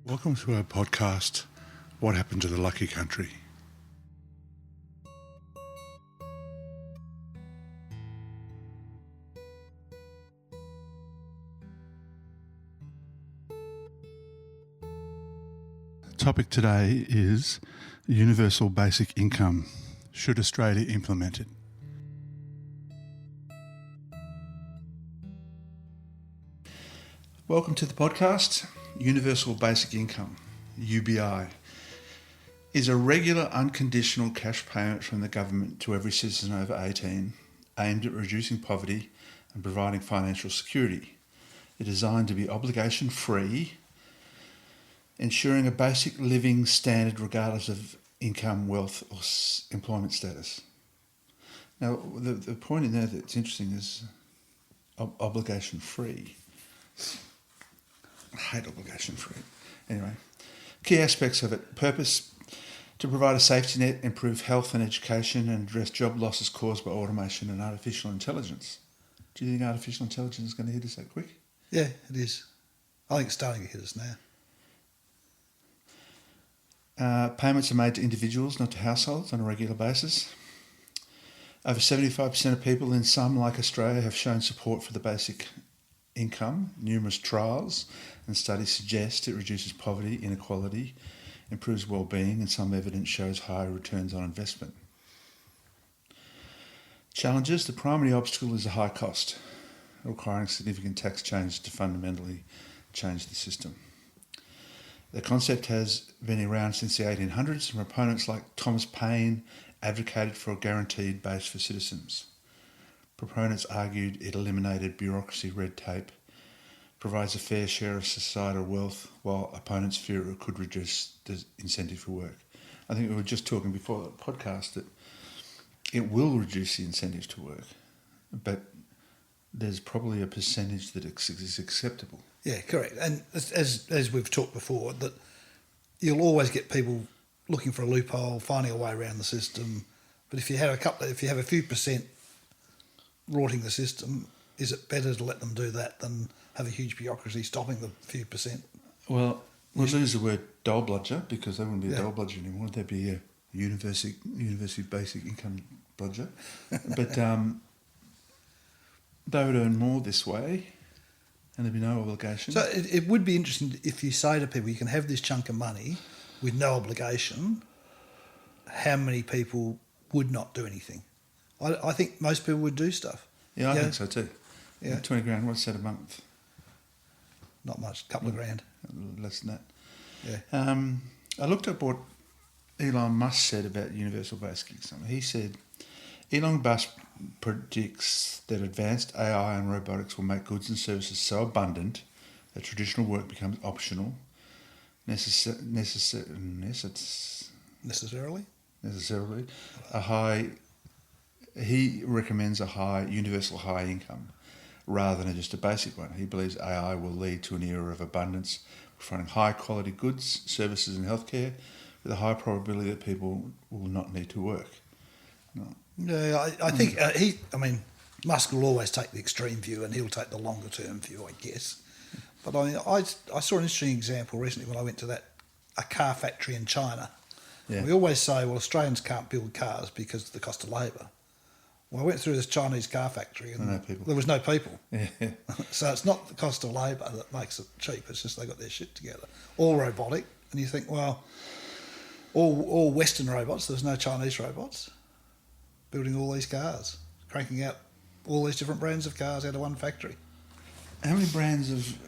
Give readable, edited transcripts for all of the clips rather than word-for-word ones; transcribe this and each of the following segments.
Welcome to our podcast, What Happened to the Lucky Country? The topic today is universal basic income. Should Australia implement it? Welcome to the podcast. Universal Basic Income, UBI, is a regular unconditional cash payment from the government to every citizen over 18 aimed at reducing poverty and providing financial security. It is designed to be obligation-free, ensuring a basic living standard regardless of income, wealth or employment status. Now, the point in there that's interesting is obligation-free. I hate obligation-free. Anyway, key aspects of it. Purpose: to provide a safety net, improve health and education, and address job losses caused by automation and artificial intelligence. Do you think artificial intelligence is going to hit us that quick? Yeah, it is. I think it's starting to hit us now. Payments are made to individuals, not to households, on a regular basis. Over 75% of people in some, like Australia, have shown support for the basic income. Numerous trials and studies suggest it reduces poverty, inequality, improves well-being, and some evidence shows higher returns on investment. Challenges: the primary obstacle is a high cost, requiring significant tax changes to fundamentally change the system. The concept has been around since the 1800s, and proponents like Thomas Paine advocated for a guaranteed base for citizens. Proponents argued it eliminated bureaucracy, red tape, provides a fair share of societal wealth, while opponents fear it could reduce the incentive for work. I think we were just talking before the podcast that it will reduce the incentive to work, but there's probably a percentage that is acceptable. Yeah, correct. And as we've talked before, that you'll always get people looking for a loophole, finding a way around the system. But if you have a few percent rorting the system, is it better to let them do that than have a huge bureaucracy stopping the few percent? Well, we'll lose the word dole bludger because they wouldn't be a dole bludger anymore. They'd be a university basic income bludger. But they would earn more this way and there'd be no obligation. So it would be interesting if you say to people, you can have this chunk of money with no obligation, how many people would not do anything? I think most people would do stuff. Yeah, I think so too. Yeah. 20 grand, what's that a month? Not much, a couple of grand. Less than that. Yeah. I looked up what Elon Musk said about universal basic income. He said, Elon Musk predicts that advanced AI and robotics will make goods and services so abundant that traditional work becomes optional, Necessarily. He recommends a universal high income rather than just a basic one. He believes AI will lead to an era of abundance, providing high quality goods, services and healthcare with a high probability that people will not need to work. No. Yeah, I think Musk will always take the extreme view and he'll take the longer term view, I guess. But I saw an interesting example recently when I went to a car factory in China. Yeah. We always say, well, Australians can't build cars because of the cost of labour. Well, I went through this Chinese car factory and there was no people. Yeah. So it's not the cost of labour that makes it cheap, it's just they got their shit together. All robotic, and you think, well, all Western robots, there's no Chinese robots building all these cars, cranking out all these different brands of cars out of one factory. How many brands of...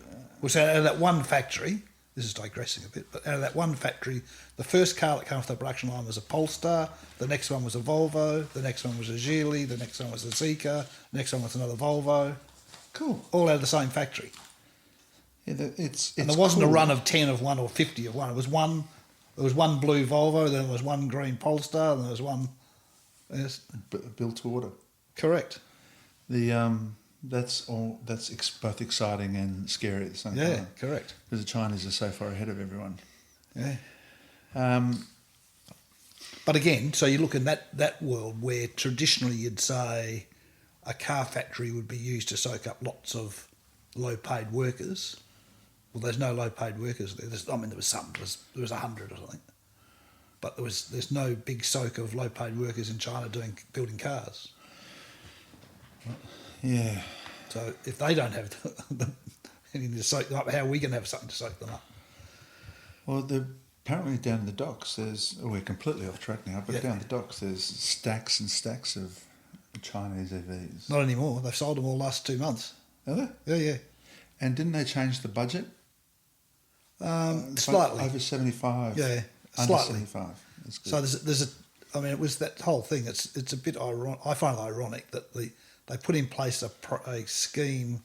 Well, so out of that one factory, this is digressing a bit, but out of that one factory, the first car that came off the production line was a Polestar, the next one was a Volvo, the next one was a Geely, the next one was a Zeekr, the next one was another Volvo. Cool. All out of the same factory. Yeah, and there wasn't cool. a run of 10 of one or 50 of one. There was one blue Volvo, then there was one green Polestar, then there was one... Yes. Built to order. Correct. That's both exciting and scary at the same time. Yeah, correct. Because the Chinese are so far ahead of everyone. Yeah. But again, so you look in that world where traditionally you'd say a car factory would be used to soak up lots of low-paid workers. Well, there's no low-paid workers there. There was some. There was 100 or something. But there's no big soak of low-paid workers in China building cars. Yeah. So if they don't have anything to soak them up, how are we going to have something to soak them up? Well, apparently down the docks, we're completely off track now, but down the docks there's stacks and stacks of Chinese EVs. Not anymore. They've sold them all last 2 months. Are they? Yeah. And didn't they change the budget? Slightly. Over 75. Yeah, Under slightly. 75. That's good. So it was that whole thing. It's a bit ironic. I find it ironic that they put in place a scheme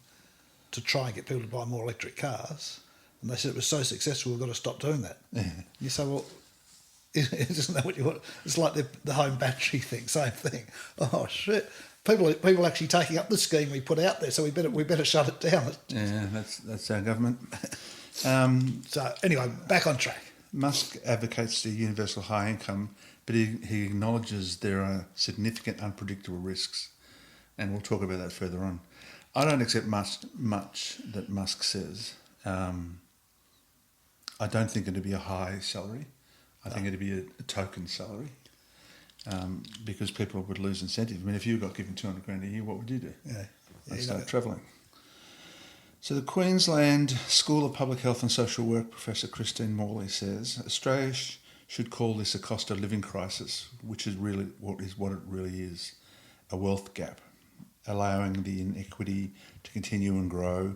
to try and get people to buy more electric cars, and they said it was so successful we've got to stop doing that. Yeah. You say, well, isn't that what you want? It's like the home battery thing, same thing. Oh shit! People actually taking up the scheme we put out there, so we better shut it down. Yeah, that's our government. So anyway, back on track. Musk advocates the universal high income, but he acknowledges there are significant unpredictable risks, and we'll talk about that further on. I don't accept much that Musk says. I don't think it'd be a high salary. I think it'd be a token salary, because people would lose incentive. I mean, if you got given $200,000 a year, what would you do? I'd start travelling. So the Queensland School of Public Health and Social Work Professor Christine Morley says Australia should call this a cost of living crisis, which is really what it really is, a wealth gap, allowing the inequity to continue and grow,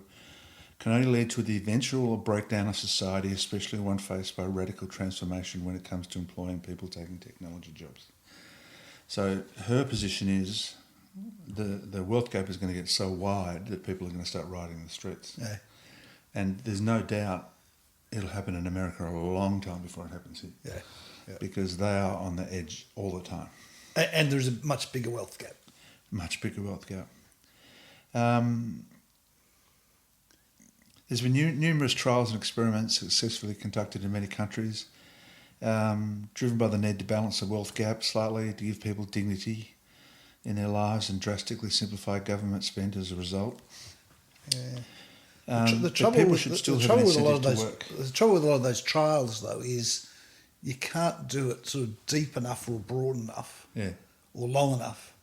can only lead to the eventual breakdown of society, especially one faced by radical transformation when it comes to employing people taking technology jobs. So her position is the wealth gap is going to get so wide that people are going to start rioting the streets. Yeah. And there's no doubt it'll happen in America a long time before it happens here. Yeah. Because they are on the edge all the time. And there's a much bigger wealth gap. Much bigger wealth gap. There's been numerous trials and experiments successfully conducted in many countries, driven by the need to balance the wealth gap slightly, to give people dignity in their lives and drastically simplify government spend as a result. Yeah. The trouble with a lot of those trials, though, is you can't do it sort of deep enough or broad enough, or long enough.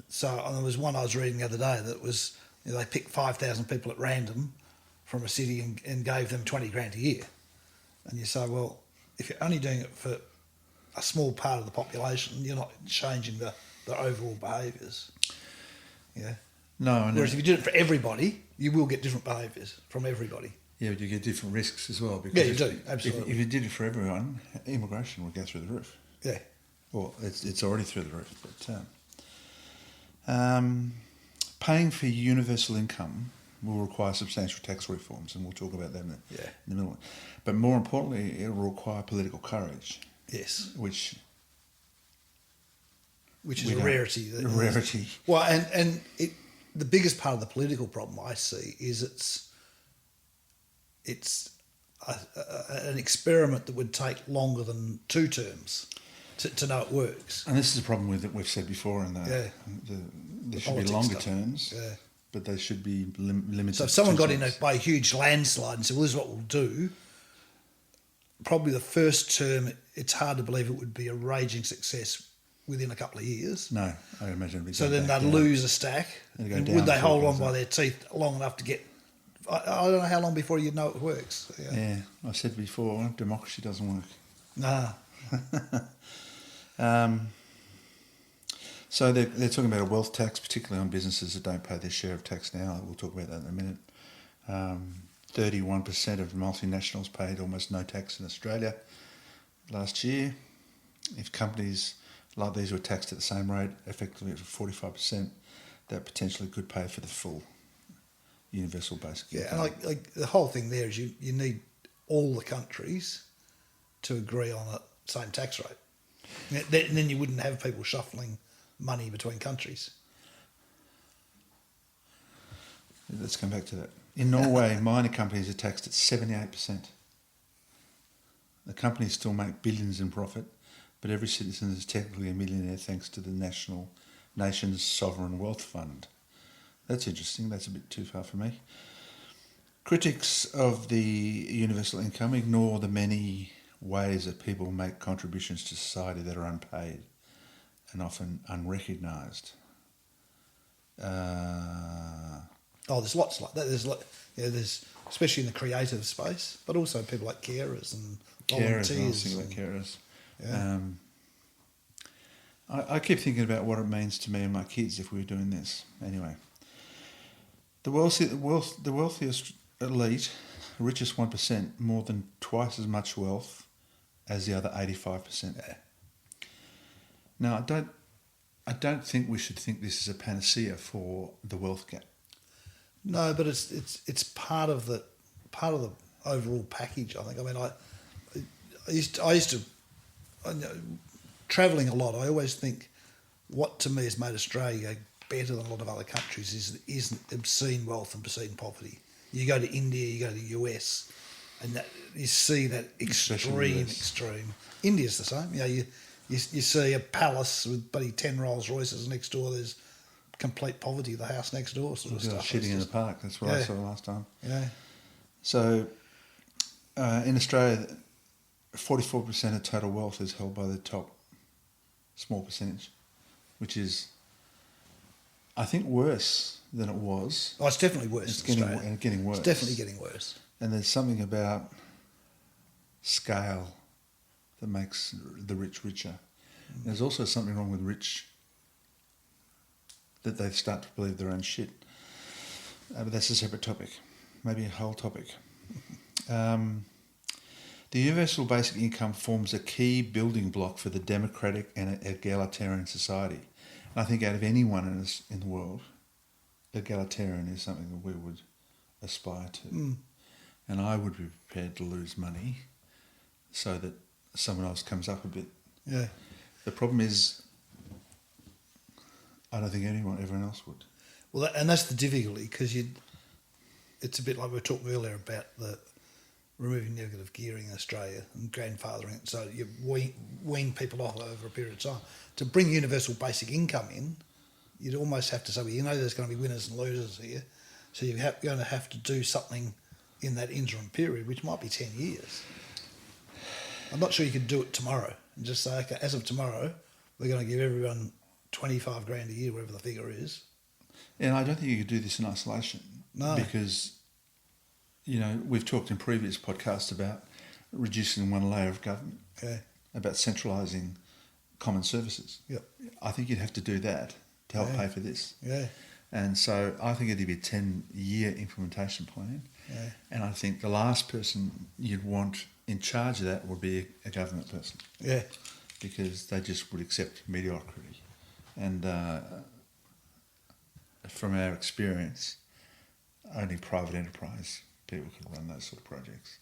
So there was one I was reading the other day that was they picked 5,000 people at random from a city and gave them $20,000 a year, and you say, well, if you're only doing it for a small part of the population, you're not changing the overall behaviours. Yeah. No. Whereas if you do it for everybody, you will get different behaviours from everybody. Yeah, but you get different risks as well. Because yeah, you do, absolutely. If you did it for everyone, immigration would go through the roof. Yeah. Well, it's already through the roof. But paying for universal income will require substantial tax reforms, and we'll talk about that in the middle. But more importantly, it will require political courage. Yes. Which is a rarity. A rarity. Well, and the biggest part of the political problem I see is it's an experiment that would take longer than 2 terms to know it works. And this is a problem that we've said before, there should be longer terms, but they should be limited. So if someone got in by a huge landslide and said, well, this is what we'll do, probably the first term, it's hard to believe it would be a raging success within a couple of years. No, I imagine it'd be. So then they'd lose a stack. And would they hold on by their teeth long enough to get... I don't know how long before you know it works. Yeah, I said before, democracy doesn't work. Nah. So they're talking about a wealth tax, particularly on businesses that don't pay their share of tax now. We'll talk about that in a minute. 31% of multinationals paid almost no tax in Australia last year. If companies like these were taxed at the same rate, effectively at 45%, that potentially could pay for the full universal basic income. Yeah, and like the whole thing there is you need all the countries to agree on the same tax rate. And then you wouldn't have people shuffling money between countries. Let's come back to that. In Norway, minor companies are taxed at 78%. The companies still make billions in profit, but every citizen is technically a millionaire thanks to the nation's sovereign wealth fund. That's interesting. That's a bit too far for me. Critics of the universal income ignore the many ways that people make contributions to society that are unpaid and often unrecognised. There's lots like that. There's especially in the creative space, but also people like carers and volunteers. Carers. Yeah. I keep thinking about what it means to me and my kids if we were doing this. Anyway, the wealthiest elite, the richest 1%, more than twice as much wealth as the other 85%. Yeah. Now, I don't think we should think this is a panacea for the wealth gap. No, but it's part of the overall package. I think. I mean, I used to travelling a lot. I always think what to me has made Australia better than a lot of other countries is obscene wealth and obscene poverty. You go to India, you go to the US, and that, you see that extreme. India's the same. You see a palace with bloody 10 Rolls Royces next door. There's complete poverty. The house next door, sort of stuff. Shitting in the park. That's what I saw last time. Yeah. So, in Australia, 44% of total wealth is held by the top small percentage, which is, I think, worse than it was. Oh, it's definitely worse. It's getting worse. It's definitely getting worse. And there's something about scale that makes the rich richer. There's also something wrong with rich, that they start to believe their own shit. But that's a separate topic, maybe a whole topic. The universal basic income forms a key building block for the democratic and egalitarian society. And I think out of anyone in the world, egalitarian is something that we would aspire to. And I would be prepared to lose money so that someone else comes up a bit. Yeah. The problem is, I don't think everyone else would. Well, and that's the difficulty, because it's a bit like we were talking earlier about the removing negative gearing in Australia and grandfathering it, so you wean people off over a period of time. To bring universal basic income in, you'd almost have to say, well, there's going to be winners and losers here, so you're going to have to do something in that interim period, which might be 10 years. I'm not sure you could do it tomorrow and just say, okay, as of tomorrow, we're going to give everyone 25 grand a year, whatever the figure is. And I don't think you could do this in isolation. No. Because, we've talked in previous podcasts about reducing one layer of government, about centralising common services. Yep. I think you'd have to do that to help pay for this. Yeah. And so I think it'd be a 10-year implementation plan. Yeah. And I think the last person you'd want in charge of that would be a government person. Yeah. Because they just would accept mediocrity. And from our experience, only private enterprise people can run those sort of projects.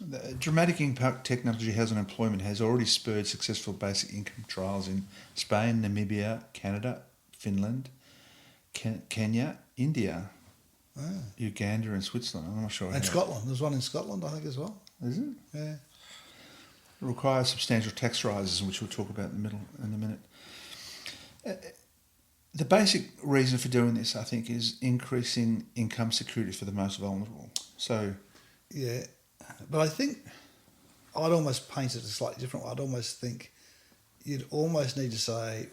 The dramatic impact technology has on employment has already spurred successful basic income trials in Spain, Namibia, Canada, Finland, Kenya, India, Uganda and Switzerland. I'm not sure. And Scotland. There's one in Scotland, I think, as well. Is it? Yeah. It requires substantial tax rises, which we'll talk about in a minute. The basic reason for doing this, I think, is increasing income security for the most vulnerable. So, yeah, but I think I'd almost paint it a slightly different way. I'd almost think you'd almost need to say,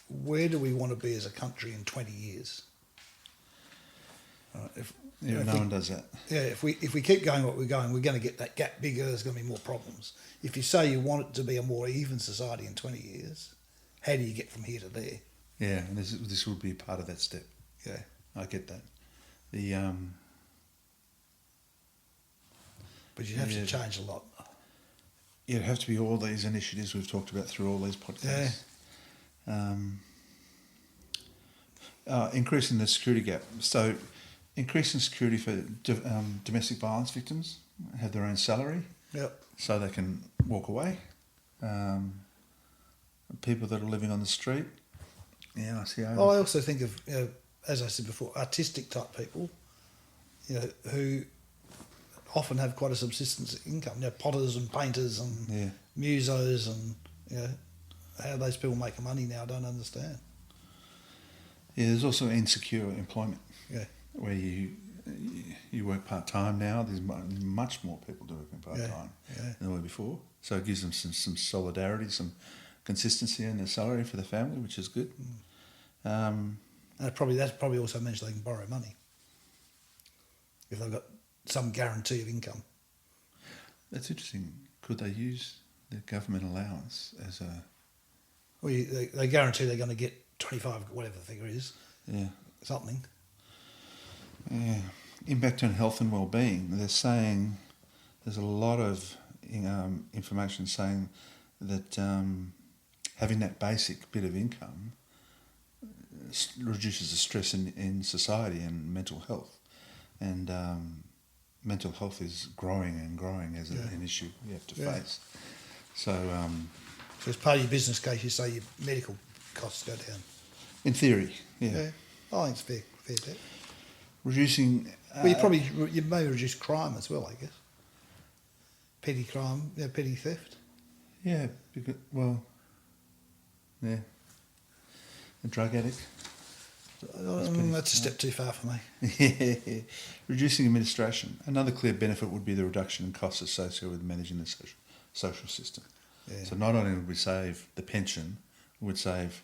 where do we want to be as a country in 20 years? No one does that. Yeah, if we keep going what we're going, we're going to get that gap bigger. There's going to be more problems. If you say you want it to be a more even society in 20 years, how do you get from here to there? Yeah, and this would be part of that step. Yeah, I get that. But you'd have to change a lot. It'd have to be all these initiatives we've talked about through all these podcasts. Yeah. Increasing the security gap. So, increasing security for domestic violence victims, have their own salary. Yep. So they can walk away. People that are living on the street. Yeah, I see. I also think of, as I said before, artistic type people, who often have quite a subsistence income. Potters and painters and musos and how those people make money now, I don't understand. Yeah, there's also insecure employment Yeah, where you work part time now. There's much more people do working part time yeah. than there were before. So it gives them some solidarity, some consistency in their salary for the family, which is good. And that probably also means they can borrow money if they've got some guarantee of income. That's interesting. Could they use the government allowance as a Well, they guarantee they're going to get 25, whatever the figure is, something. Yeah. Impact on health and well-being? They're saying there's a lot of information saying that having that basic bit of income reduces the stress in society and mental health. And mental health is growing and growing as an issue you have to face. So, So as part of your business case, you say your medical costs go down. in theory, Yeah, I think it's fair bet. reducing. Well, you may reduce crime as well, I guess. Petty crime, petty theft. Yeah, because, a drug addict. That's a step too far for me. Reducing administration. Another clear benefit would be the reduction in costs associated with managing the social system. Yeah. So not only would we save the pension, we would save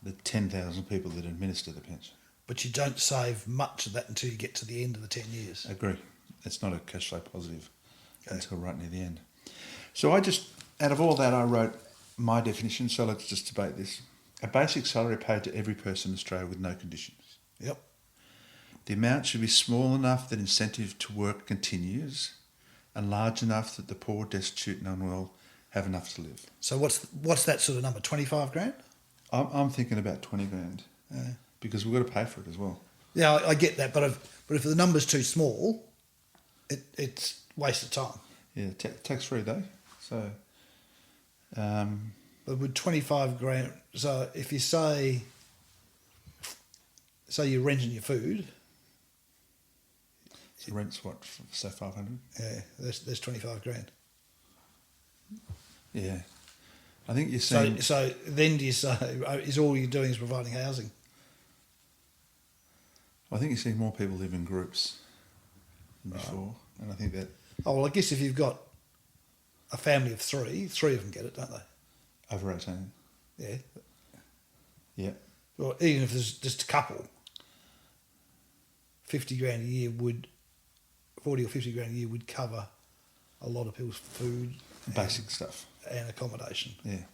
the 10,000 people that administer the pension. But you don't save much of that until you get to the end of the 10 years. Agree. It's not a cash flow positive until right near the end. So out of all that, I wrote my definition, so let's just debate this. A basic salary paid to every person in Australia with no conditions. Yep. The amount should be small enough that incentive to work continues and large enough that the poor, destitute and unwell have enough to live. So what's that sort of number, 25 grand? I'm thinking about 20 grand because we've got to pay for it as well. Yeah, I get that, but if the number's too small, it's waste of time. Yeah, tax-free though. So... But with 25 grand, so if you say you're renting your food... So rent's what, say 500? Yeah, there's 25 grand. Yeah. I think you're saying... So then do you say, is all you're doing is providing housing? I think you're seeing more people live in groups than before. And I think that... Oh, well, I guess if you've got a family of three of them get it, don't they? Over 18. Yeah. Yeah. Well, even if there's just a couple, 50 grand a year 40 or 50 grand a year would cover a lot of people's food. Basic stuff. And accommodation. Yeah.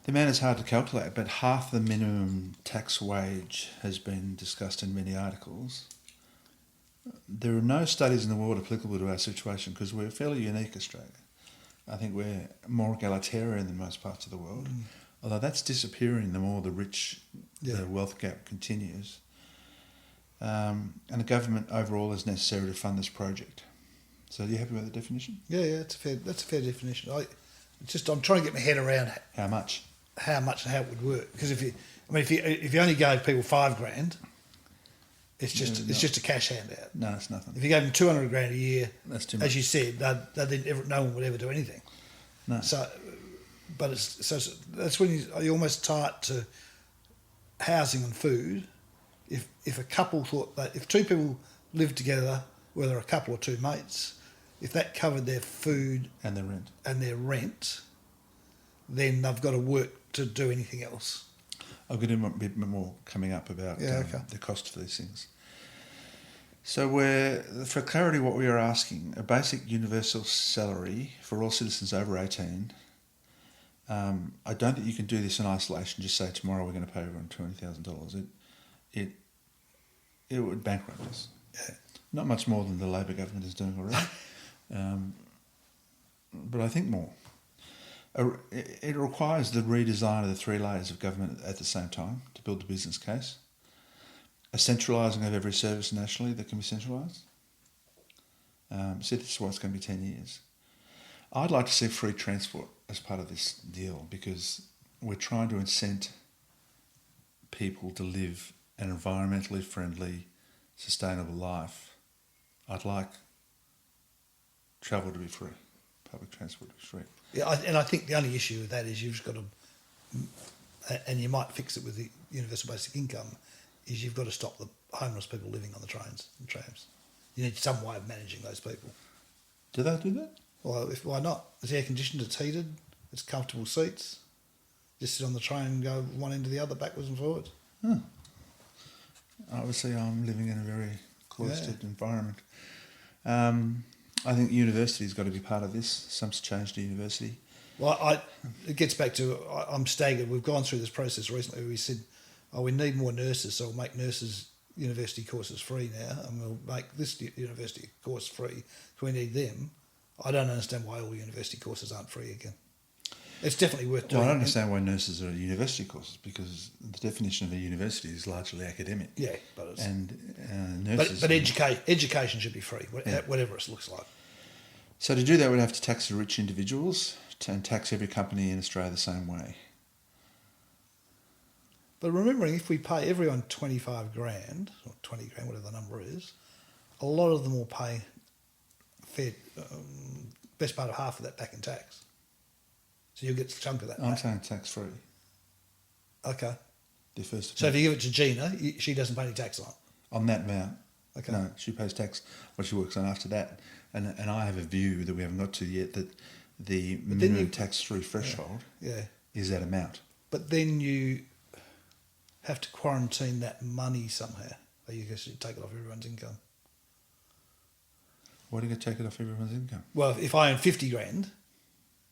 The amount is hard to calculate, but half the minimum tax wage has been discussed in many articles. There are no studies in the world applicable to our situation because we're fairly unique, Australia. I think we're more egalitarian than most parts of the world, although that's disappearing the more the wealth gap continues. And the government overall is necessary to fund this project. So are you happy with the definition? Yeah, that's a fair definition. I'm trying to get my head around How much and how it would work. Because if you only gave people 5 grand, it's just a cash handout. No, it's nothing. If you gave them 200 grand a year, That's too much. as you said, no one would ever do anything. No. So, but that's when you almost tie it to housing and food. If a couple thought that if two people lived together, whether a couple or two mates, if that covered their food And the rent. and their rent, then they've got to work to do anything else. I'll get in a bit more coming up about the cost for these things. So for clarity, what we are asking, a basic universal salary for all citizens over 18. I don't think you can do this in isolation, just say tomorrow we're going to pay everyone $20,000. It would bankrupt us. Yeah. Not much more than the Labor government is doing already. But I think more. It requires the redesign of the 3 layers of government at the same time to build the business case. A centralising of every service nationally that can be centralised. So this is why it's going to be 10 years. I'd like to see free transport as part of this deal because we're trying to incent people to live an environmentally friendly, sustainable life. I'd like travel to be free, public transport to be free. Yeah, and I think the only issue with that is you've just got to and you might fix it with the universal basic income, is you've got to stop the homeless people living on the trains and trams. You need some way of managing those people. Do they do that? Well, why not? It's air conditioned, it's heated, it's comfortable seats. Just sit on the train and go one end to the other, backwards and forwards. Obviously, I'm living in a very cloistered environment. I think university's got to be part of this. Something's changed to university. Well, it gets back to, I'm staggered. We've gone through this process recently where we said, we need more nurses, so we'll make nurses university courses free now, and we'll make this university course free. So we need them. I don't understand why all university courses aren't free again. It's definitely worth doing. Well, I don't understand why nurses are university courses, because the definition of a university is largely academic. Yeah, but it's... And nurses... But education should be free, whatever it looks like. So to do that, we'd have to tax the rich individuals and tax every company in Australia the same way. But remembering, if we pay everyone 25 grand, or 20 grand, whatever the number is, a lot of them will pay best part of half of that back in tax. So you'll get a chunk of that I'm back. saying tax-free. Okay. The first So if you give it to Gina, she doesn't pay any tax on it? on that amount. Okay. No, she pays tax what she works on after that. And I have a view that we haven't got to yet, that the minimum tax-free threshold is that amount. But then you have to quarantine that money somehow. Or you guess you take it off everyone's income. Why do you take it off everyone's income? Well, if I earn 50 grand,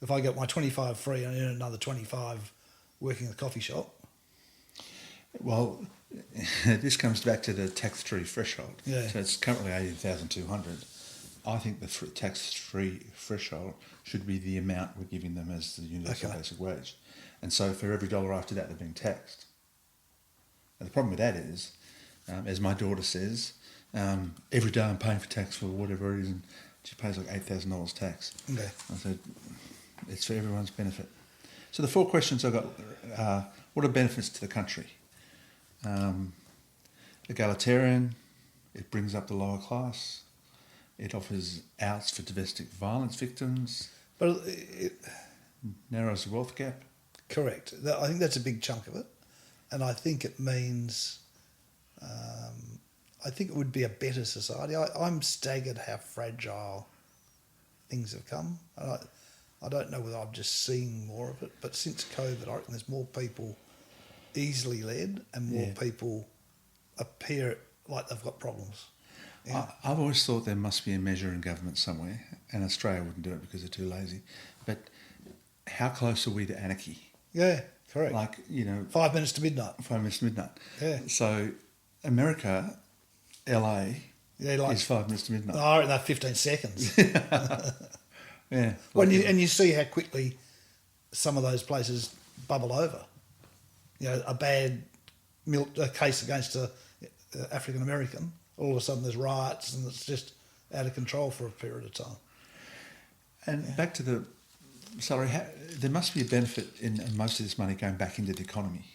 if I get my 25 free and earn another 25 working in the coffee shop. Well, this comes back to the tax-free threshold. Yeah. So it's currently 18,200. I think the tax-free threshold should be the amount we're giving them as the universal basic wage. And so for every dollar after that, they're being taxed. And the problem with that is, as my daughter says, every day I'm paying for tax for whatever reason, she pays like $8,000 tax. Okay. I said, it's for everyone's benefit. So the four questions I got are, what are benefits to the country? Egalitarian, it brings up the lower class. It offers outs for domestic violence victims. But Narrows the wealth gap. correct. I think that's a big chunk of it. And I think it means, I think it would be a better society. I'm staggered how fragile things have come. I don't know whether I'm just seeing more of it, but since COVID, I reckon there's more people easily led and more people appear like they've got problems. Yeah. I've always thought there must be a measure in government somewhere, and Australia wouldn't do it because they're too lazy. But how close are we to anarchy? Yeah, correct. 5 minutes to midnight. 5 minutes to midnight. Yeah. So America, LA, is 5 minutes to midnight. I reckon they're 15 seconds. Yeah. And you see how quickly some of those places bubble over. A bad case against a African American, all of a sudden there's riots and it's just out of control for a period of time. And back to the salary, there must be a benefit in most of this money going back into the economy,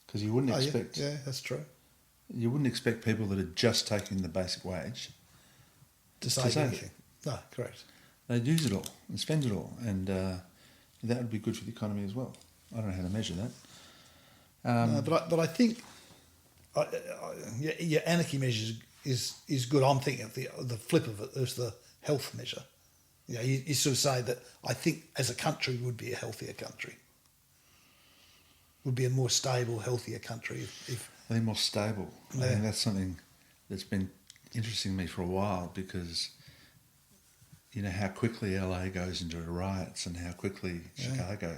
because you wouldn't expect. Yeah, that's true. You wouldn't expect people that are just taking the basic wage to save anything. No, correct. They'd use it all and spend it all, and that would be good for the economy as well. I don't know how to measure that. But I think your anarchy measure is good. I'm thinking of the flip of it is the health measure. You sort of say that I think as a country would be a healthier country. Would be a more stable, healthier country if I think more stable. I think that's something that's been interesting to me for a while, because how quickly LA goes into riots and how quickly Chicago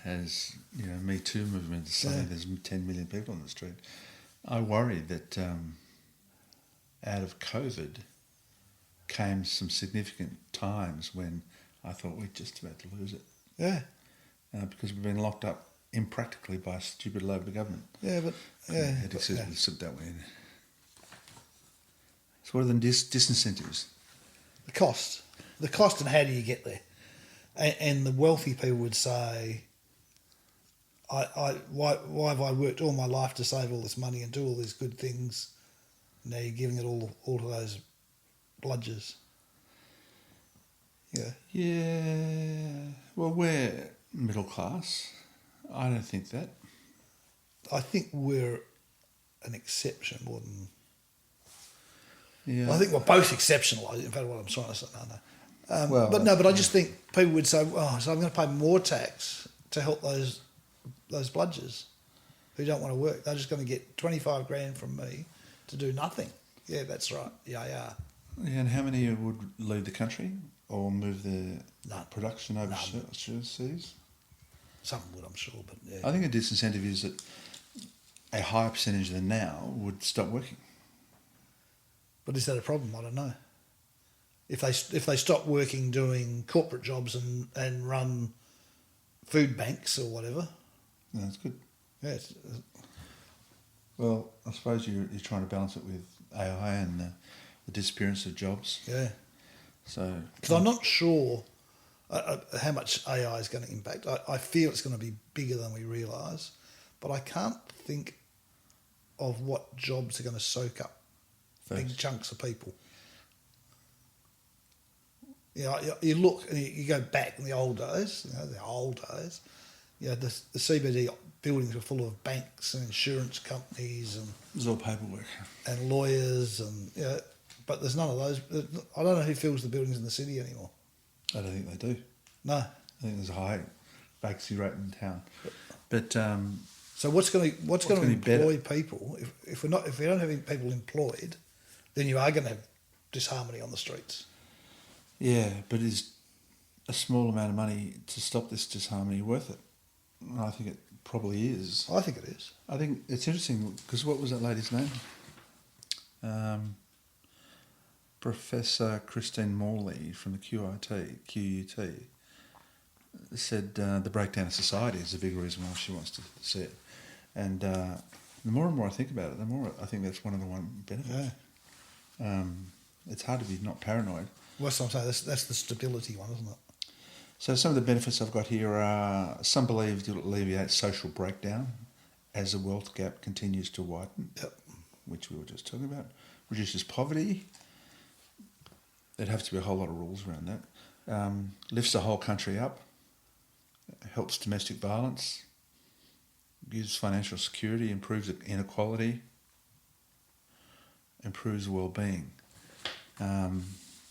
has, Me Too movement. Suddenly there's 10 million people in the street. I worry that out of COVID came some significant times when I thought we're just about to lose it. Yeah. Because we've been locked up impractically by a stupid Labor government. Yeah, but... Yeah. It sit that way. So what are the disincentives? The cost. The cost and how do you get there? And the wealthy people would say, why have I worked all my life to save all this money and do all these good things? Now you're giving it all to those bludgers. Yeah. Yeah. Well, we're middle class. I don't think that. I think we're an exception more than... Yeah. I think we're both exceptional, in fact, what I'm trying to say. No. Well, but I just think people would say, oh, so I'm going to pay more tax to help those bludgers who don't want to work. They're just going to get 25 grand from me to do nothing. Yeah, that's right. Yeah. Yeah, and how many would leave the country or move their None. production overseas? Some would, I'm sure, but yeah. I think a disincentive is that a higher percentage than now would stop working. But is that a problem? I don't know. If they stop working doing corporate jobs and run food banks or whatever, No, that's good. yeah, Well, I suppose you're trying to balance it with AI and the disappearance of jobs. yeah. So, Because I'm not sure how much AI is going to impact. I feel it's going to be bigger than we realise, but I can't think of what jobs are going to soak up big first. chunks of people. You look and you go back in the old days, the CBD buildings were full of banks and insurance companies and It was all paperwork. and lawyers and but there's none of those. I don't know who fills the buildings in the city anymore. I don't think they do. No. I think there's a high vacancy rate in town. But So what's going to gonna be employ people? If we don't have any people employed, then you are going to have disharmony on the streets. yeah, but is a small amount of money to stop this disharmony worth it? And I think it probably is. I think it is. I think it's interesting because what was that lady's name? Professor Christine Morley from the QUT said the breakdown of society is a big reason why she wants to see it. And the more and more I think about it, the more I think that's one of the benefits. Yeah. It's hard to be not paranoid. Well, that's what I'm saying. That's the stability one, isn't it? So some of the benefits I've got here are some believe it will alleviate social breakdown as the wealth gap continues to widen, Yep. which we were just talking about. Reduces poverty. There'd have to be a whole lot of rules around that. Lifts the whole country up. Helps domestic violence. Gives financial security. Improves inequality. Improves well-being.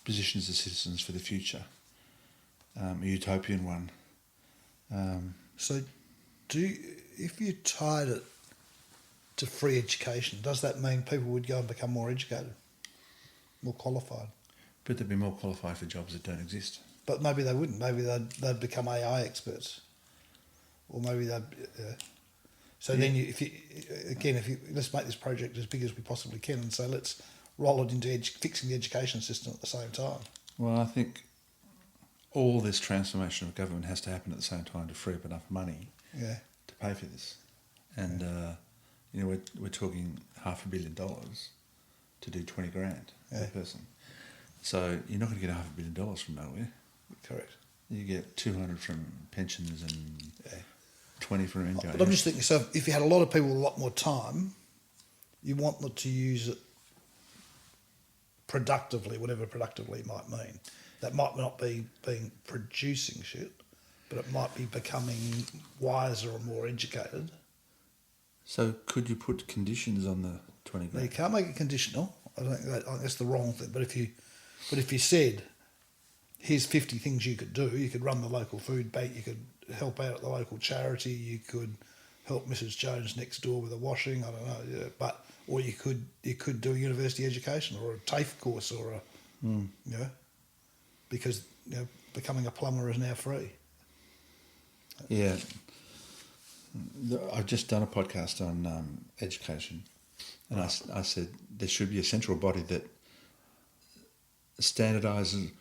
Positions the citizens for the future. A utopian one. So, if you tied it to free education, does that mean people would go and become more educated, more qualified? But they'd be more qualified for jobs that don't exist. But maybe they wouldn't. Maybe they'd become AI experts, or maybe they'd. So then, if you let's make this project as big as we possibly can, and so let's roll it into fixing the education system at the same time. Well, I think all this transformation of government has to happen at the same time to free up enough money to pay for this. And we're talking $500 million to do 20 grand per person. So you're not going to get $500 million from nowhere. Correct. You get 200 from pensions and 20 from NGOs. But I'm just thinking, so if you had a lot of people with a lot more time, you want them to use it productively, whatever productively might mean. That might not be being producing shit, but it might be becoming wiser or more educated. So could you put conditions on the 20 Now, you grand? can't make it conditional. I think that's the wrong thing. But if you said, here's 50 things you could do, you could run the local food bank, you could help out at the local charity, you could help Mrs. Jones next door with the washing, I don't know, or you could do a university education or a TAFE course or because becoming a plumber is now free. Yeah. I've just done a podcast on education, and I said there should be a central body that standardises.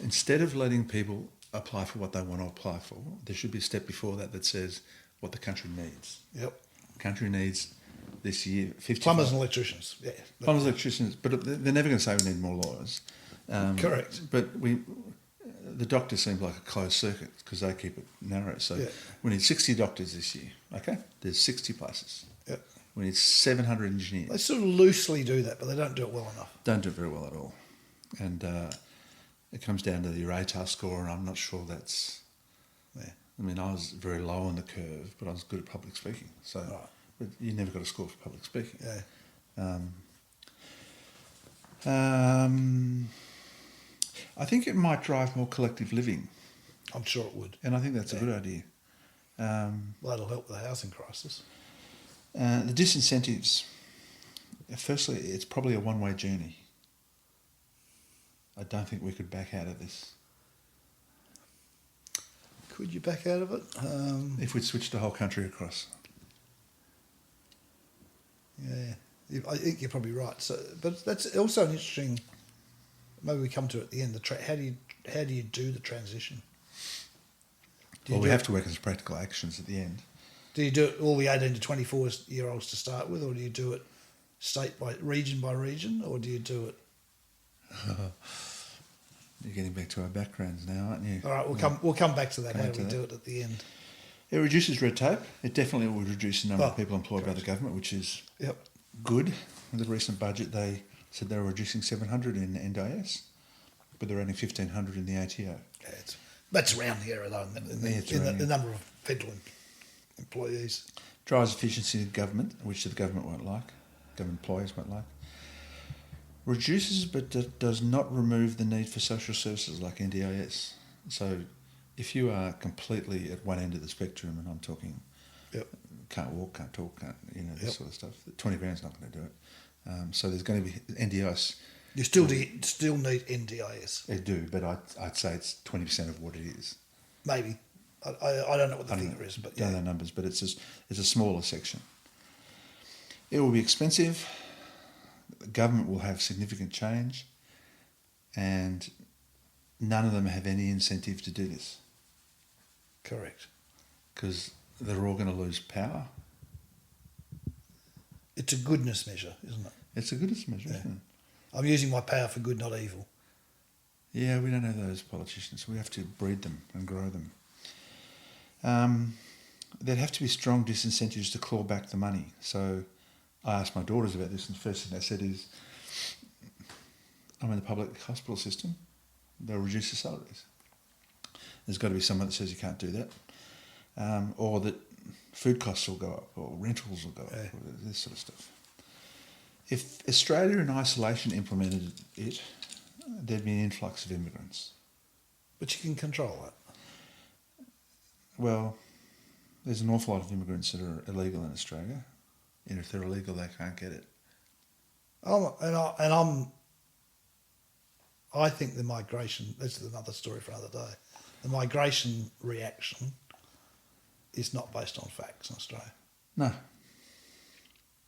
Instead of letting people apply for what they want to apply for, there should be a step before that says what the country needs. Yep. The country needs this year 55 Plumbers and electricians, yeah. plumbers, electricians, but they're never going to say we need more lawyers. Correct. But the doctors seem like a closed circuit because they keep it narrow. So we need 60 doctors this year. Okay, there's 60 places. Yep. We need 700 engineers. They sort of loosely do that, but they don't do it well enough. Don't do it very well at all, and it comes down to your ATAR score, and I'm not sure that's I mean, I was very low on the curve, but I was good at public speaking. So, Right. but you never got a score for public speaking. Yeah. I think it might drive more collective living, I'm sure it would. and I think that's a good idea. Well, that'll help with the housing crisis. The disincentives. Firstly, it's probably a one-way journey. I don't think we could back out of this. Could you back out of it? If we'd switched the whole country across. Yeah, I think you're probably right. So, but that's also an interesting. Maybe we come to it at the end. How do you do the transition? Well, we have to work as practical actions at the end. Do you do it all the 18 to 24-year-olds to start with, or do you do it state by region, or do you do it? You're getting back to our backgrounds now, aren't you? All right, we'll come back to that. How do we do it at the end? It reduces red tape. It definitely will reduce the number of people employed by the government, which is good. In the recent budget, they said they were reducing 700 in NDIS, but they're only 1,500 in the ATO. Yeah, that's around the error, though, in the number of federal employees. Drives efficiency in government, which the government won't like, government employees won't like. Reduces but does not remove the need for social services like NDIS. So if you are completely at one end of the spectrum, and I'm talking can't walk, can't talk, this sort of stuff, 20 grand's not going to do it. So there's going to be NDIS. You still need NDIS. They do, but I'd say it's 20% of what it is. Maybe. I don't know what the figure is, but don't know numbers, but it's a smaller section. It will be expensive. The government will have significant change, and none of them have any incentive to do this. Correct. Because they're all going to lose power. It's a goodness measure, isn't it? It's a goodness measure, isn't it? I'm using my power for good, not evil. Yeah, we don't have those politicians. We have to breed them and grow them. There'd have to be strong disincentives to claw back the money. So I asked my daughters about this, and the first thing they said is, I'm in the public hospital system, they'll reduce the salaries. There's got to be someone that says you can't do that. Or that food costs will go up, or rentals will go up, or this sort of stuff. If Australia in isolation implemented it, there'd be an influx of immigrants. But you can control that. Well, there's an awful lot of immigrants that are illegal in Australia, and if they're illegal, they can't get it. I think the migration, this is another story for another day, the migration reaction is not based on facts in Australia. No.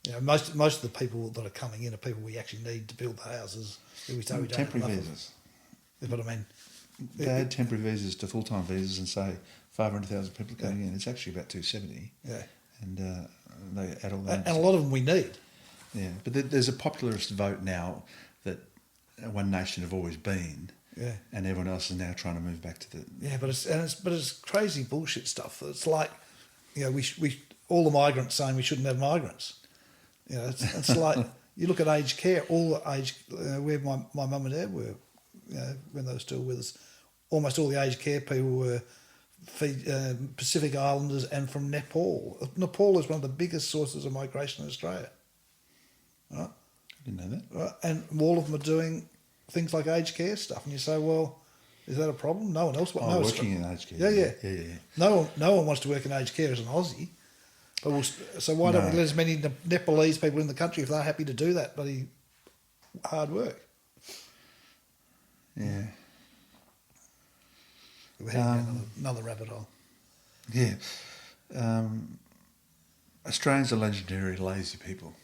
You know, most of the people that are coming in are people we actually need to build the houses. We say we don't have temporary visas. But I mean, they add temporary visas to full-time visas and say 500,000 people coming in. It's actually about 270. Yeah. And they add all that. And a lot of them we need. Yeah, but there's a popularist vote now that one nation have always been. Yeah. And everyone else is now trying to move back to the. Yeah, but it's crazy bullshit stuff. It's like, you know, we all the migrants saying we shouldn't have migrants. You know, it's like you look at aged care. All the aged where my mum and dad were, you know, when they were still with us, almost all the aged care people were Pacific Islanders and from Nepal. Nepal is one of the biggest sources of migration in Australia. Right? I didn't know that. Right? And all of them are doing things like aged care stuff, and you say, well, is that a problem? No one else wants. Oh, working in aged care. Yeah. No one wants to work in aged care as an Aussie. But so why don't we let as many Nepalese people in the country if they're happy to do that bloody hard work? Yeah. We're heading down another rabbit hole. Yeah. Australians are legendary lazy people.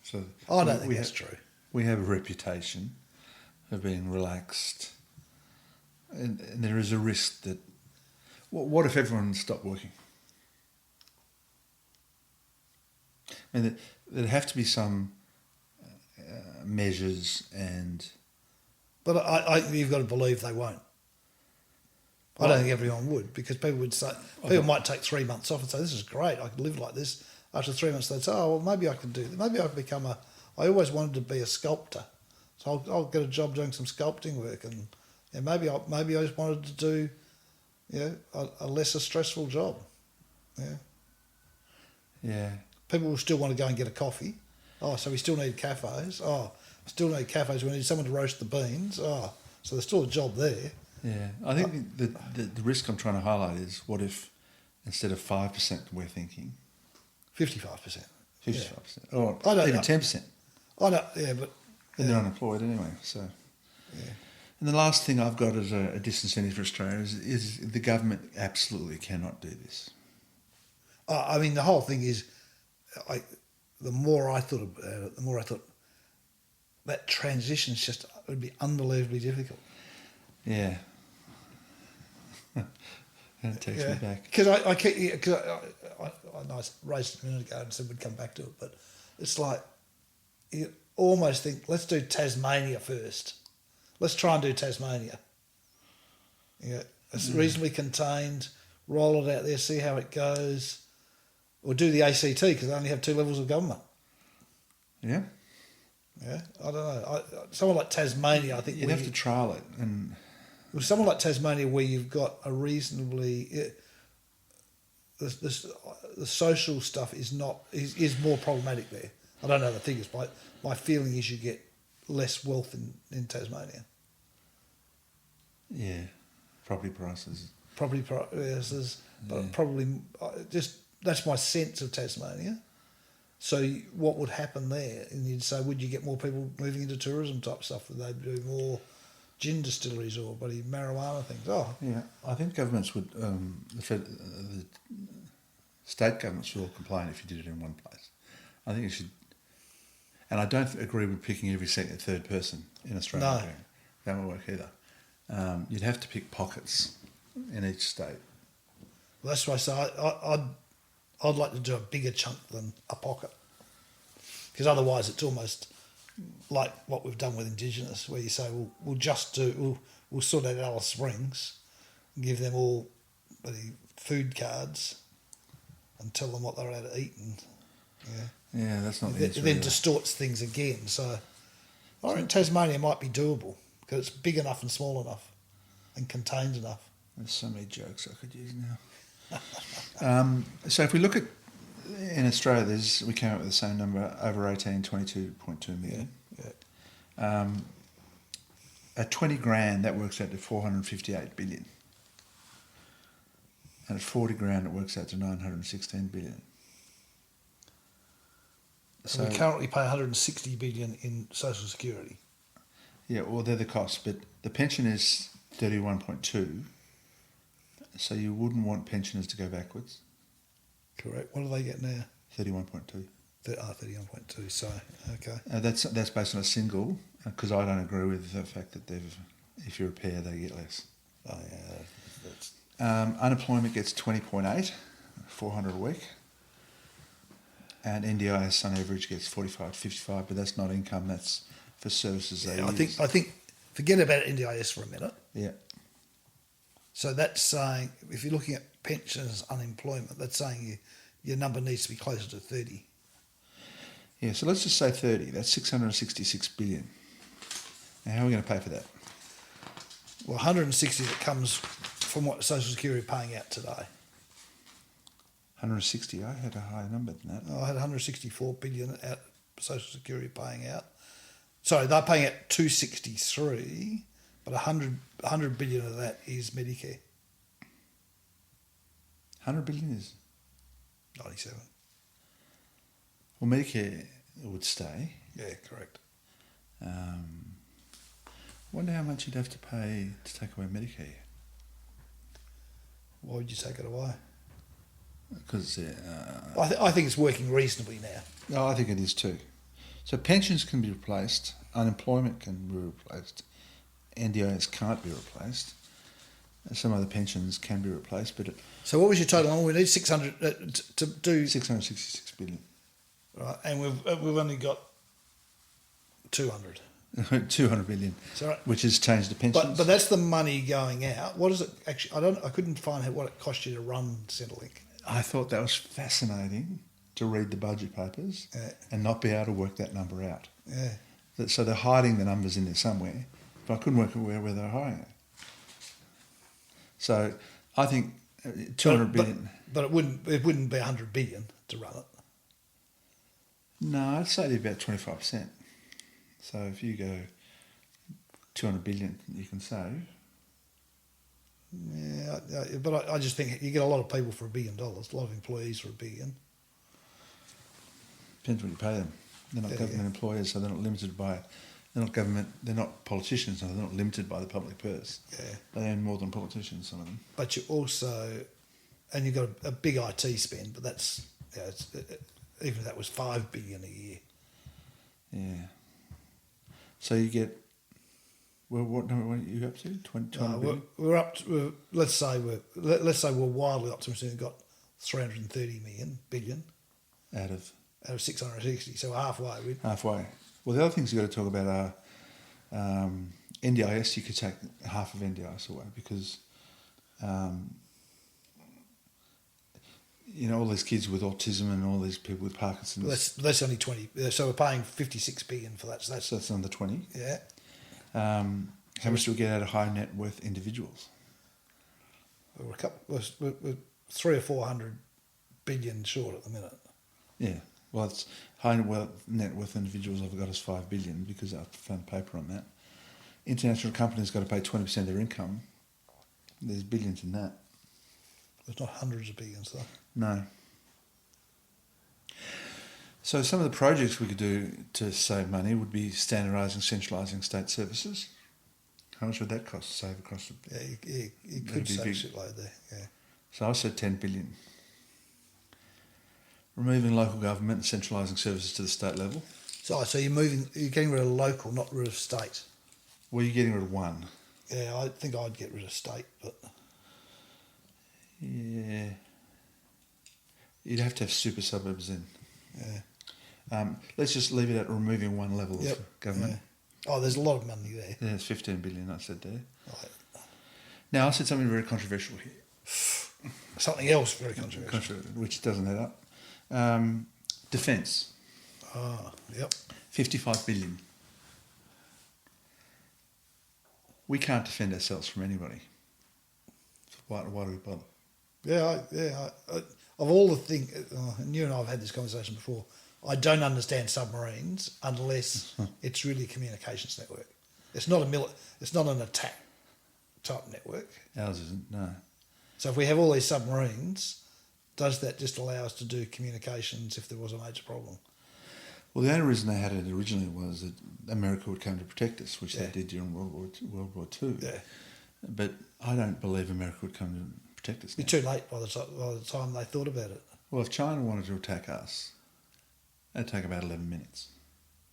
So I don't think that's true. We have a reputation of being relaxed, and there is a risk that. What if everyone stopped working? And there'd have to be some measures and. But I you've got to believe they won't. I don't think everyone would, because people would say, people might take 3 months off and say, this is great, I can live like this. After 3 months, they'd say, oh, well, maybe I could do that. Maybe I could become I always wanted to be a sculptor. So I'll get a job doing some sculpting work. And maybe I just wanted to do a lesser stressful job. Yeah. Yeah. People will still want to go and get a coffee. Oh, so we still need cafes. Oh, still need cafes. We need someone to roast the beans. Oh, so there's still a job there. Yeah. I think the risk I'm trying to highlight is what if instead of 5% we're thinking 55%. 55%. Or I don't even know. 10%. I don't. Yeah, but And they're unemployed anyway. So. yeah. And the last thing I've got as a disincentive for Australia is the government absolutely cannot do this. I mean, the whole thing is, the more I thought about it, the more I thought that transition is just it would be unbelievably difficult. Yeah. And it takes me back. Because I raised it a minute ago and said we'd come back to it, but it's like you almost think let's do Tasmania first. Let's try and do Tasmania. Yeah, it's reasonably contained. Roll it out there, see how it goes, or do the ACT because they only have 2 levels of government. Yeah. Yeah, I don't know. Someone like Tasmania, I think You'd have to trial it, and with someone like Tasmania, where you've got a reasonably the social stuff is more problematic there. I don't know the figures, but my feeling is you get less wealth in Tasmania. yeah, property prices. Property prices, but Yeah. probably just that's my sense of Tasmania. So what would happen there? And you'd say, would you get more people moving into tourism type stuff? Would they do more gin distilleries or bloody marijuana things? Oh, Yeah, I think governments would, the state governments would all complain if you did it in one place. I think it should, and I don't agree with picking every second, third person in Australia. No. That won't work either. You'd have to pick pockets in each state. well, that's why I say I'd like to do a bigger chunk than a pocket, because otherwise it's almost like what we've done with Indigenous, where you say, well, we'll sort out Alice Springs, and give them all the food cards, and tell them what they're allowed to eat, and Yeah, that's not the it answer then either. distorts things again. So I reckon Tasmania might be doable because it's big enough and small enough, and contained enough. There's so many jokes I could use now. So if we look at, in Australia, we came up with the same number, over 18, 22.2 million. Yeah. At 20 grand, that works out to 458 billion. And at 40 grand, it works out to 916 billion. So we currently pay 160 billion in social security. Yeah, well, they're the costs, but the pension is 31.2, so you wouldn't want pensioners to go backwards. Correct. What do they get now? 31.2. 31.2. So okay. That's based on a single, because I don't agree with the fact that if you're a pair, they get less. Oh yeah. That's Unemployment gets 20.8, 400 a week. And NDIS on average gets 45 to 55, but that's not income, that's for services they use. I think forget about NDIS for a minute. Yeah. So that's saying if you're looking at pensions, unemployment, that's saying your number needs to be closer to 30. Yeah, so let's just say 30. That's 666 billion. Now, how are we going to pay for that? Well, 160 that comes from what Social Security are paying out today. 160. I had a higher number than that. I had 164 billion out Social Security paying out. Sorry, they're paying out 263, but 100 billion of that is Medicare. 100 billion is... 97. Well, Medicare would stay. Yeah, correct. Wonder how much you'd have to pay to take away Medicare. Why would you take it away? Because... I think it's working reasonably now. I think it is too. So pensions can be replaced, unemployment can be replaced, NDIS can't be replaced. Some other pensions can be replaced, but... So what was your total? We need 600 to do... 666 billion. Right, and we've only got 200. 200 billion, So, right. which has changed the pensions. But that's the money going out. What is it actually? I couldn't find out what it cost you to run Centrelink. I thought that was fascinating to read the budget papers and not be able to work that number out. Yeah. So they're hiding the numbers in there somewhere, but I couldn't work out where they're hiding it. So I think 200 but, billion. But it wouldn't be 100 billion to run it. No, I'd say it'd be about 25%. So if you go 200 billion, you can save. Yeah, but I just think you get a lot of people for $1 billion, a lot of employees for $1 billion. Depends what you pay them. They're not government employers, so they're not limited by. They're not government. They're not politicians, so they're not limited by the public purse. Yeah. They earn more than politicians. Some of them. But you also, and you've got a big IT spend, but that's even if that was $5 billion a year. Yeah. So you get. Well, what number are you up to? 200 billion? We're up to, let's say we're wildly optimistic. We've got 330 billion Out of 660, so halfway. halfway. Well, the other things you've got to talk about are NDIS. You could take half of NDIS away because, all these kids with autism and all these people with Parkinson's. Well, that's only 20. So we're paying 56 billion for that. So that's under 20. Yeah. How much do we get out of high net worth individuals? We're 300 or 400 billion short at the minute. Yeah. Well, it's high net worth individuals have got us 5 billion because I found paper on that. International companies got to pay 20% of their income. There's billions in that. There's not hundreds of billions though. No. So some of the projects we could do to save money would be standardising, centralising state services. How much would that cost to save across the... Yeah, you could save a shitload there, yeah. So I said 10 billion. Removing local government and centralising services to the state level. So you're getting rid of local, not rid of state. Well, you're getting rid of one. Yeah, I think I'd get rid of state, but... Yeah. You'd have to have super suburbs in. Yeah. Let's just leave it at removing one level of government. Yeah. Oh, there's a lot of money there. Yeah, it's 15 billion, I said there. Right. Now, I said something very controversial here. Something else very controversial. Which doesn't add up. Defence. Ah, yep. 55 billion. We can't defend ourselves from anybody. Why do we bother? Yeah, of all the things, and you and I have had this conversation before, I don't understand submarines unless it's really a communications network. It's not it's not an attack type network. Ours isn't, no. So if we have all these submarines, does that just allow us to do communications if there was a major problem? Well, the only reason they had it originally was that America would come to protect us, which they did during World War II. Yeah. But I don't believe America would come to protect us now. It'd be too late by the time they thought about it. Well, if China wanted to attack us, it'd take about 11 minutes.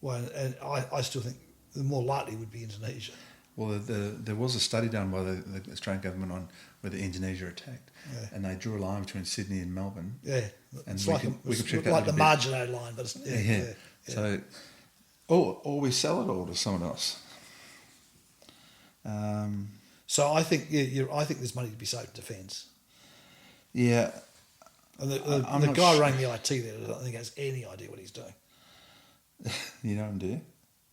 Well, and I still think the more likely would be Indonesia. Well, there was a study done by the Australian government on whether Indonesia attacked, and they drew a line between Sydney and Melbourne. Yeah, and it's we could check like that the Margino line, but yeah. So, or we sell it all to someone else. So I think I think there's money to be saved in defence. Yeah, and the guy running the IT there, I don't think has any idea what he's doing. You know him, do you?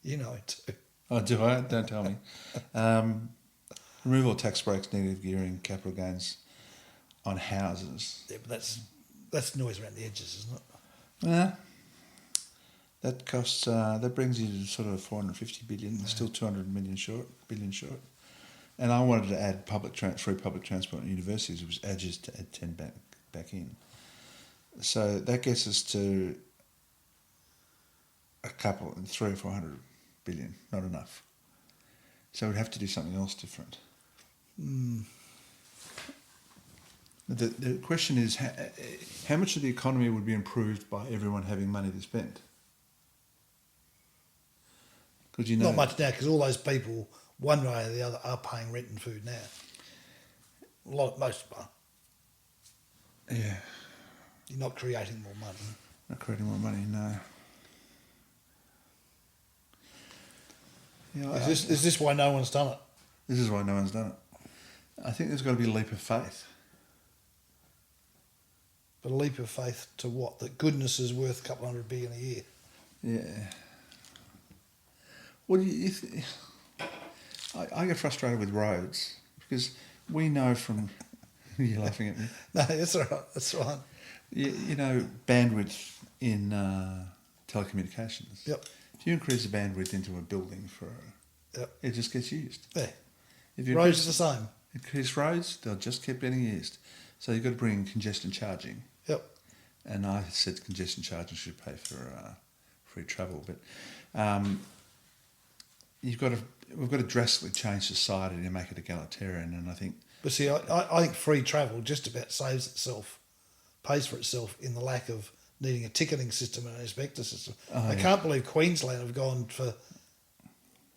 You know it too. Oh, do I? Don't tell me. Removal of tax breaks, negative gearing, capital gains on houses. Yeah, but that's noise around the edges, isn't it? Yeah. That costs. That brings you to sort of 450 billion. Yeah. Still 200 billion short. And I wanted to add free public transport in universities, which adds to add 10 back in. So that gets us to a couple, 300 or 400 billion. Not enough. So we'd have to do something else different. The question is, how much of the economy would be improved by everyone having money to spend? Because not much now, because all those people, one way or the other, are paying rent and food now. Most of them are. Yeah. You're not creating more money. Not creating more money, no. Yeah, is this why no one's done it? This is why no one's done it. I think there's got to be a leap of faith. But a leap of faith to what? That goodness is worth a couple $100 billion a year. Yeah. Well, I get frustrated with roads because we know from You're laughing at me. No, that's all right. That's right. You know, bandwidth in telecommunications. Yep. If you increase the bandwidth into a building Yep. it just gets used. Yeah. If you Roads are the same. increase roads, they'll just keep getting used. So you've got to bring in congestion charging. Yep. And I said congestion charging should pay for free travel, but we've got to drastically change society to make it egalitarian, and I think. But see, I think free travel just about pays for itself in the lack of needing a ticketing system and an inspector system. I can't believe Queensland have gone for,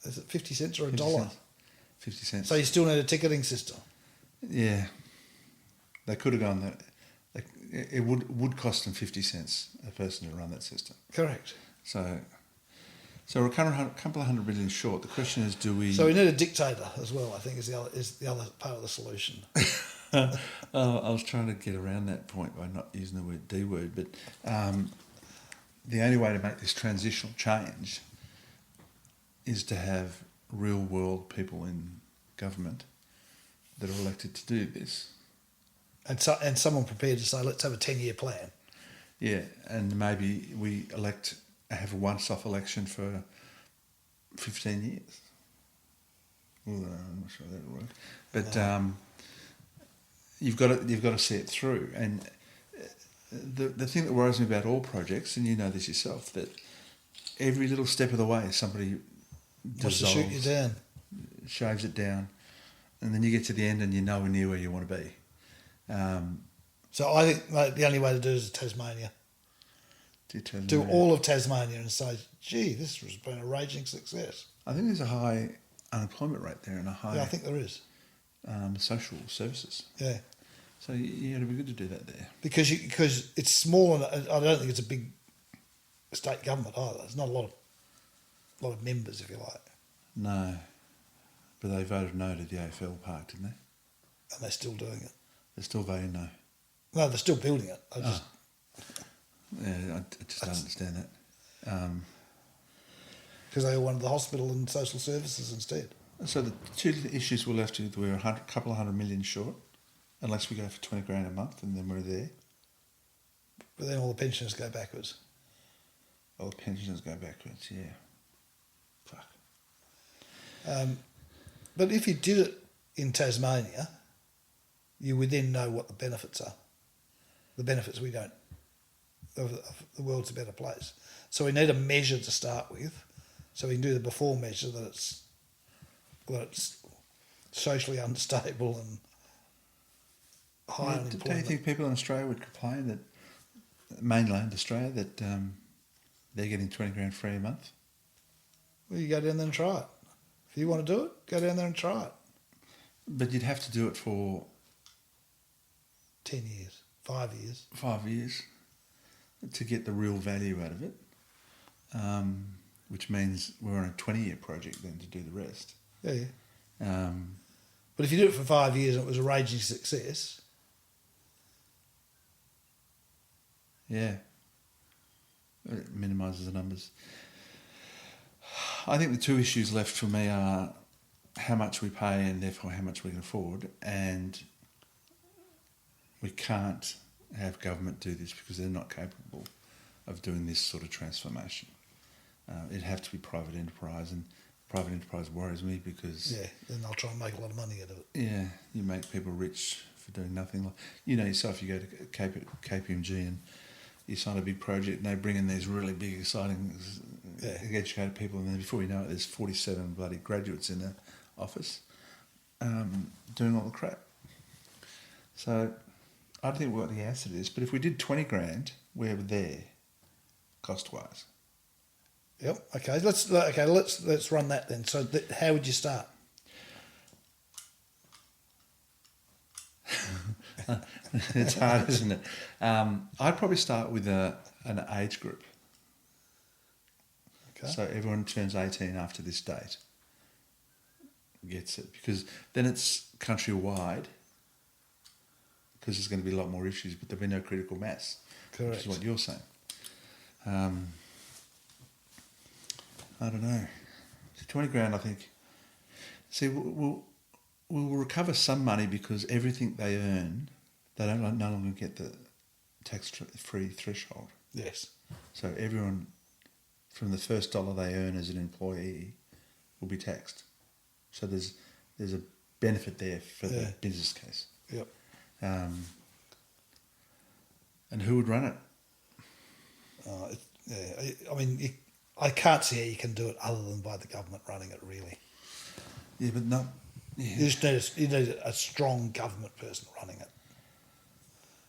is it 50 cents or $1? 50 cents. So you still need a ticketing system. Yeah. They could have gone that. It would cost them 50 cents a person to run that system. Correct. So we're a couple of $100 billion short. The question is, do we? So we need a dictator as well. I think is the other part of the solution. I was trying to get around that point by not using the word D word, but the only way to make this transitional change is to have real world people in government that are elected to do this. And someone prepared to say, let's have a 10-year plan. Yeah, and maybe we have a once-off election for 15 years. Ooh, I'm not sure that'll work. But you've got to see it through. And the thing that worries me about all projects, and you know this yourself, that every little step of the way somebody Wants to shoot you down. shaves it down, and then you get to the end and you're nowhere near where you want to be. So I think the only way to do it is Tasmania. Do all of Tasmania and say, gee, this has been a raging success. I think there's a high unemployment rate there and a high Yeah, I think there is. social services. Yeah. So yeah, it'd be good to do that there. Because it's small and I don't think it's a big state government either. There's not a lot of members, if you like. No, but they voted no to the AFL park, didn't they? And they're still doing it. They're still voting no. No, they're still building it. Yeah, I just don't understand that. Because they all wanted the hospital and social services instead. So the two issues we're left with, we're a couple of $100 million short, unless we go for 20 grand a month, and then we're there. But then all the pensions go backwards. All the pensions go backwards, yeah. Fuck. But if you did it in Tasmania, you would then know what the benefits are. The benefits we don't. Of the world's a better place. So we need a measure to start with, so we can do the before measure that it's socially unstable and high unemployment. Don't you think people in Australia would complain that, mainland Australia, that they're getting 20 grand free a month? Well, you go down there and try it. If you want to do it, go down there and try it. But you'd have to do it for 10 years, 5 years. 5 years to get the real value out of it, which means we're on a 20-year project then to do the rest. Yeah. But if you do it for 5 years and it was a raging success... Yeah. It minimises the numbers. I think the two issues left for me are how much we pay and therefore how much we can afford, and we can't have government do this because they're not capable of doing this sort of transformation. It'd have to be private enterprise, and private enterprise worries me because... Yeah, then they'll try and make a lot of money out of it. Yeah, you make people rich for doing nothing. You know yourself, you go to KPMG and you sign a big project and they bring in these really big, exciting, educated people, and then before you know it, there's 47 bloody graduates in the office doing all the crap. So I don't think we've got the answer to this, but if we did 20 grand, we're there, cost-wise. Yep. Okay. Let's run that then. So how would you start? It's hard, isn't it? I'd probably start with an age group. Okay. So everyone turns 18 after this date. Gets it, because then it's countrywide. Because there's going to be a lot more issues, but there'll be no critical mass. Correct. Which is what you're saying. I don't know. So 20 grand, I think. See, will recover some money because everything they earn, they don't no longer get the tax-free threshold. Yes. So everyone, from the first dollar they earn as an employee, will be taxed. So there's a benefit there for the business case. Yep. And who would run it? I mean, I can't see how you can do it other than by the government running it, really. Yeah, but not... Yeah. You need a strong government person running it.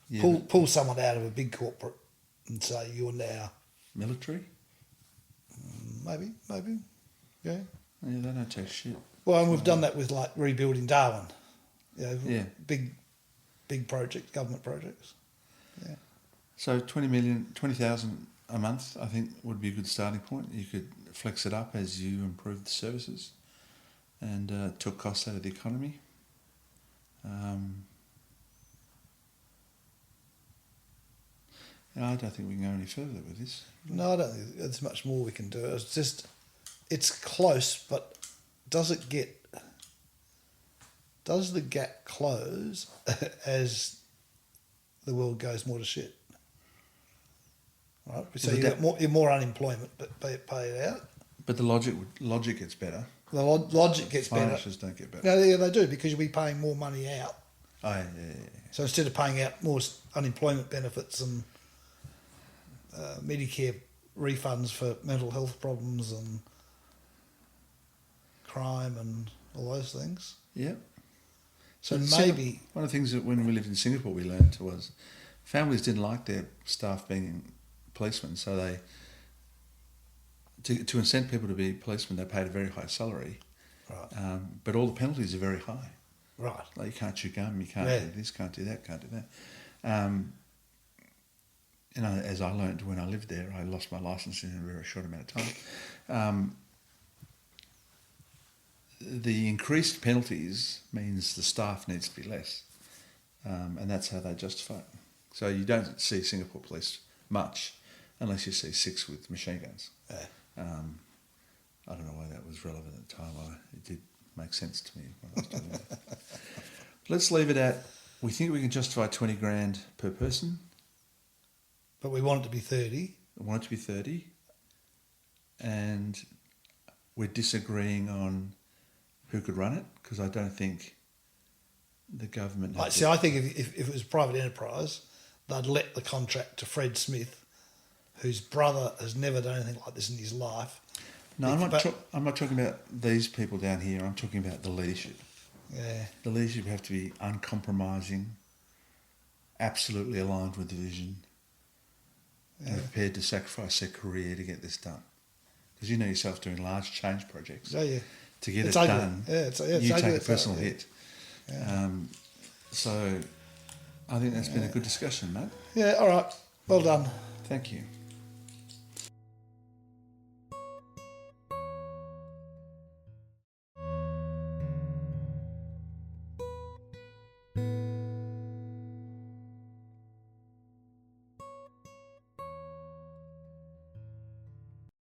Yeah, Pull someone out of a big corporate and say, you're now... military? Maybe, yeah. Yeah, they don't take shit. Well, and we've done that with, like, rebuilding Darwin. You know, Yeah. Big projects, government projects. Yeah. So 20,000 a month, I think, would be a good starting point. You could flex it up as you improve the services and took costs out of the economy. I don't think we can go any further with this. No, I don't think there's much more we can do. It's close, but does the gap close as the world goes more to shit? Right. So you're more unemployment, but pay it out. But the logic gets better. The logic gets better. Finances don't get better. No, yeah, they do, because you'll be paying more money out. Oh, yeah. So instead of paying out more unemployment benefits and Medicare refunds for mental health problems and crime and all those things. Yeah. So maybe... One of the things that when we lived in Singapore we learned was families didn't like their staff being policemen, so they... To incent people to be policemen, they paid a very high salary. Right. But all the penalties are very high. Right. Like you can't chew gum, you can't do this, can't do that, can't do that. As I learned when I lived there, I lost my licence in a very short amount of time. The increased penalties means the staff needs to be less, and that's how they justify it. So you don't see Singapore police much unless you see 6 with machine guns. Yeah. I don't know why that was relevant at the time. It did make sense to me when I was doing that. Let's leave it at, we think we can justify 20 grand per person. But we want it to be 30. We want it to be 30. And we're disagreeing on who could run it, because I don't think the government... I think if it was a private enterprise, they'd let the contract to Fred Smith, whose brother has never done anything like this in his life. No, I'm not talking about these people down here. I'm talking about the leadership. Yeah. The leadership have to be uncompromising, absolutely aligned with the vision, and prepared to sacrifice their career to get this done. Because you know yourself doing large change projects. Oh, yeah. To get it's it ugly. done, It's you ugly. take a personal hit. Yeah. So I think that's been a good discussion, mate. Yeah, all right. Well done. Thank you.